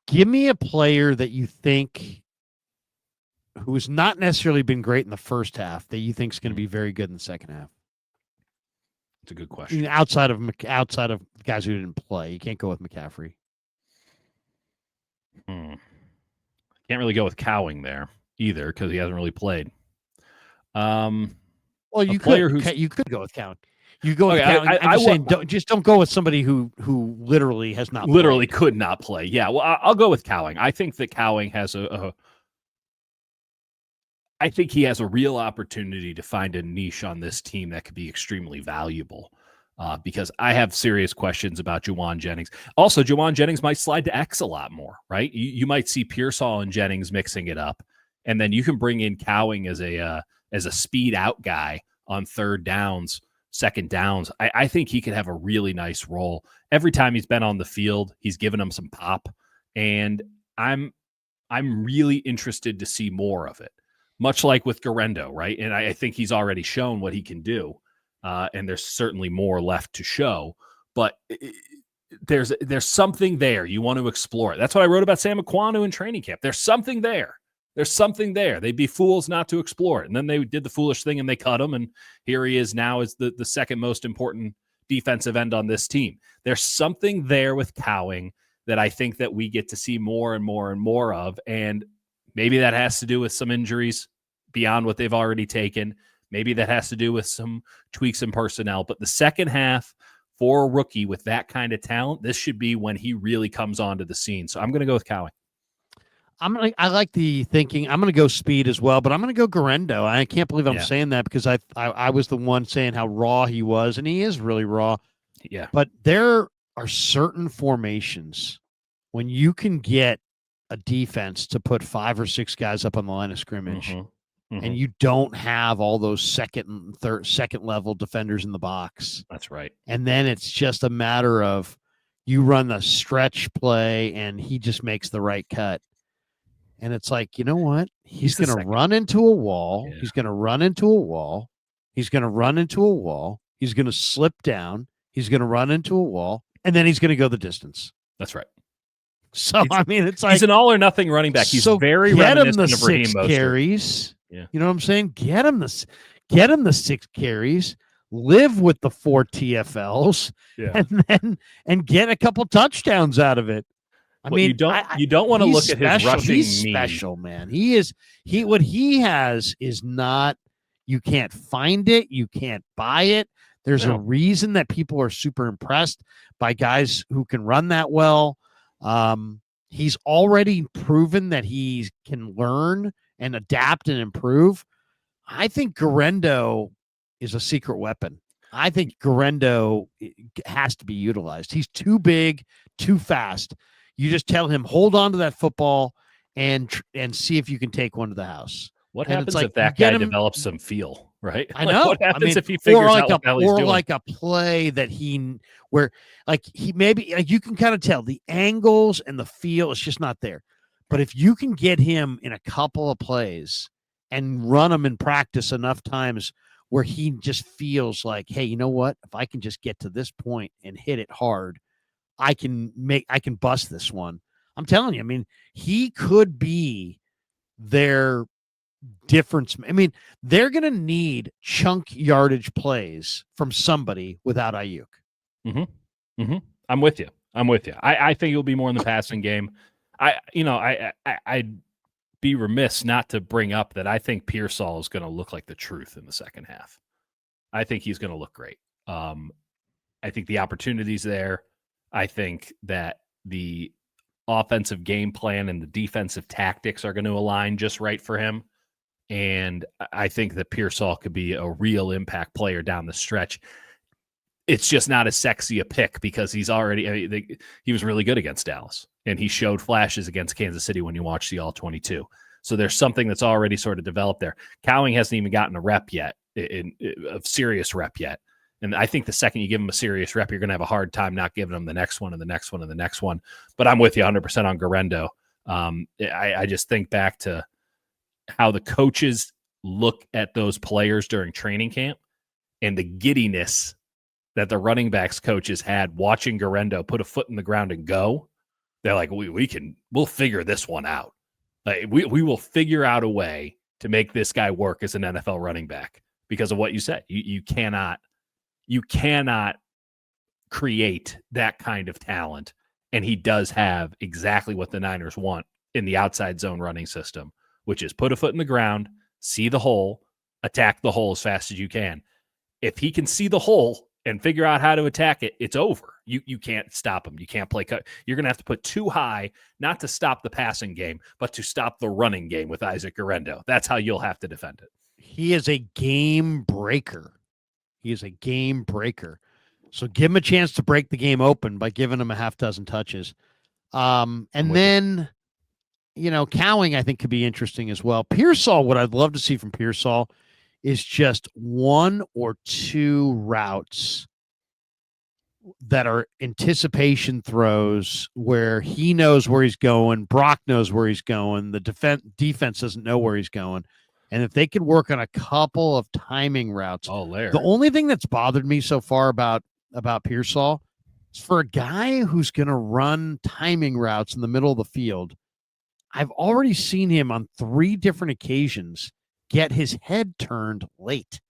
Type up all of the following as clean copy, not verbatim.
Give me a player that you think who has not necessarily been great in the first half that you think is going to be very good in the second half. It's a good question. Outside of guys who didn't play, you can't go with McCaffrey. Can't really go with Cowing there either because he hasn't really played. Well, you could go with Cowing. You go with Cowing. I'm just saying, don't go with somebody who literally has not literally played. could not play. Yeah, well, I'll go with Cowing. I think that Cowing has I think he has a real opportunity to find a niche on this team that could be extremely valuable. Because I have serious questions about Juwan Jennings. Also, Juwan Jennings might slide to X a lot more, right? You might see Pearsall and Jennings mixing it up, and then you can bring in Cowing as a speed out guy on third downs, second downs. I think he could have a really nice role. Every time he's been on the field, he's given them some pop, and I'm really interested to see more of it. Much like with Guerendo, right? And I think he's already shown what he can do. And there's certainly more left to show, but there's something there. You want to explore it. That's what I wrote about Sam Ekwonu in training camp. There's something there. There's something there. They'd be fools not to explore it. And then they did the foolish thing and they cut him. And here he is now as the second most important defensive end on this team. There's something there with Cowing that I think that we get to see more and more and more of. And maybe that has to do with some injuries beyond what they've already taken. Maybe that has to do with some tweaks in personnel. But the second half for a rookie with that kind of talent, this should be when he really comes onto the scene. So I'm going to go with Cowing. I like the thinking. I'm going to go speed as well, but I'm going to go Guerendo. I can't believe I'm saying that because I was the one saying how raw he was, and he is really raw. Yeah. But there are certain formations when you can get a defense to put 5 or 6 guys up on the line of scrimmage. And you don't have all those second level defenders in the box. That's right. And then it's just a matter of you run the stretch play and he just makes the right cut. And it's like, you know what? He's going to run into a wall. Yeah. He's going to run into a wall. He's going to run into a wall. He's going to slip down. He's going to run into a wall. And then he's going to go the distance. That's right. So, it's like he's an all or nothing running back. He's very reminiscent of Raheem Mostert. Carries. Yeah. You know what I'm saying? Get him the 6 carries, live with the 4 TFLs, and get a couple touchdowns out of it. You don't want to look at his rushing. He's special, man. What he has is not. You can't find it. You can't buy it. There's a reason that people are super impressed by guys who can run that well. He's already proven that he can learn and adapt and improve. I think Guerendo is a secret weapon. I think Guerendo has to be utilized. He's too big, too fast. You just tell him, hold on to that football and see if you can take one to the house. What happens if that guy develops some feel, right? I know. What happens if he figures out what the hell he's doing? Or like a play that where he maybe you can kind of tell the angles and the feel is just not there. But if you can get him in a couple of plays and run him in practice enough times where he just feels like, hey, you know what? If I can just get to this point and hit it hard, I can bust this one. I'm telling you, he could be their difference. They're going to need chunk yardage plays from somebody without Ayuk. I'm with you. I think it'll be more in the passing game. I'd be remiss not to bring up that I think Pearsall is going to look like the truth in the second half. I think he's going to look great. I think the opportunity's there. I think that the offensive game plan and the defensive tactics are going to align just right for him. And I think that Pearsall could be a real impact player down the stretch. It's just not as sexy a pick because he's already, he was really good against Dallas and he showed flashes against Kansas City when you watch the All-22. So there's something that's already sort of developed there. Cowing hasn't even gotten a rep yet, a serious rep yet. And I think the second you give him a serious rep, you're going to have a hard time not giving him the next one and the next one and the next one. But I'm with you 100% on Guerendo. I just think back to how the coaches look at those players during training camp and the giddiness that the running backs coaches had watching Guerendo put a foot in the ground and go. They're like, we'll figure this one out. Like, we will figure out a way to make this guy work as an NFL running back because of what you said. You cannot create that kind of talent. And he does have exactly what the Niners want in the outside zone running system, which is put a foot in the ground, see the hole, attack the hole as fast as you can. If he can see the hole and figure out how to attack it, it's over. You can't stop him. You can't play cut. You're going to have to put too high, not to stop the passing game, but to stop the running game with Isaac Guerendo. That's how you'll have to defend it. He is a game breaker. So give him a chance to break the game open by giving him a half dozen touches. And then, Cowing, I think, could be interesting as well. Pearsall, what I'd love to see from Pearsall is just one or two routes that are anticipation throws where he knows where he's going, Brock knows where he's going, the defense doesn't know where he's going. And if they could work on a couple of timing routes. The only thing that's bothered me so far about Pearsall is for a guy who's going to run timing routes in the middle of the field. I've already seen him on 3 different occasions get his head turned late.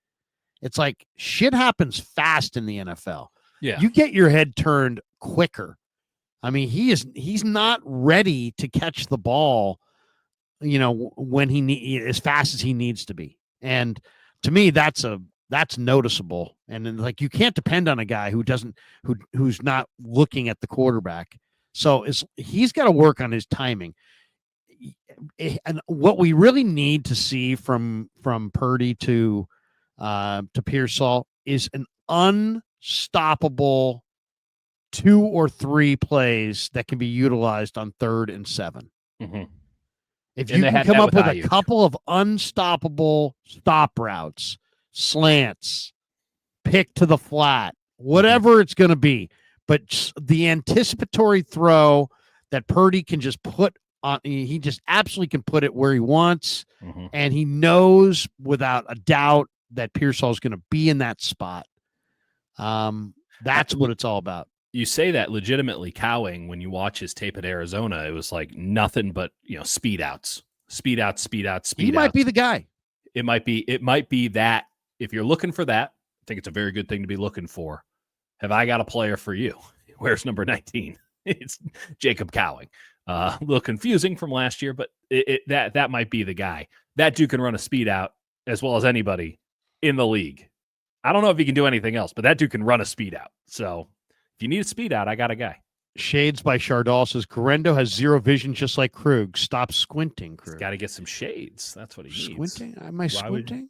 It's like shit happens fast in the NFL. Yeah. You get your head turned quicker. I mean, he's not ready to catch the ball, when as fast as he needs to be. And to me, that's noticeable. And then, like, you can't depend on a guy who's not looking at the quarterback. So he's got to work on his timing. And what we really need to see from Purdy to Pearsall is an unstoppable 2 or 3 plays that can be utilized on 3rd and 7. Mm-hmm. If you can come up with a couple of unstoppable stop routes, slants, pick to the flat, whatever it's going to be, but the anticipatory throw that Purdy can just put on, he just absolutely can put it where he wants, and he knows without a doubt that Pearsall is going to be in that spot. That's what it's all about. You say that legitimately. Cowing, when you watch his tape at Arizona, it was like nothing but speed outs. He might be the guy. It might be that. If you're looking for that, I think it's a very good thing to be looking for. Have I got a player for you? Where's number 19? It's Jacob Cowing. A little confusing from last year, but that might be the guy. That dude can run a speed out as well as anybody in the league. I don't know if he can do anything else, but that dude can run a speed out. So if you need a speed out, I got a guy. Shades by Chardal says Guerendo has zero vision just like Krug. Stop squinting, Krug. He's got to get some shades. That's what he needs. Squinting? Am I squinting?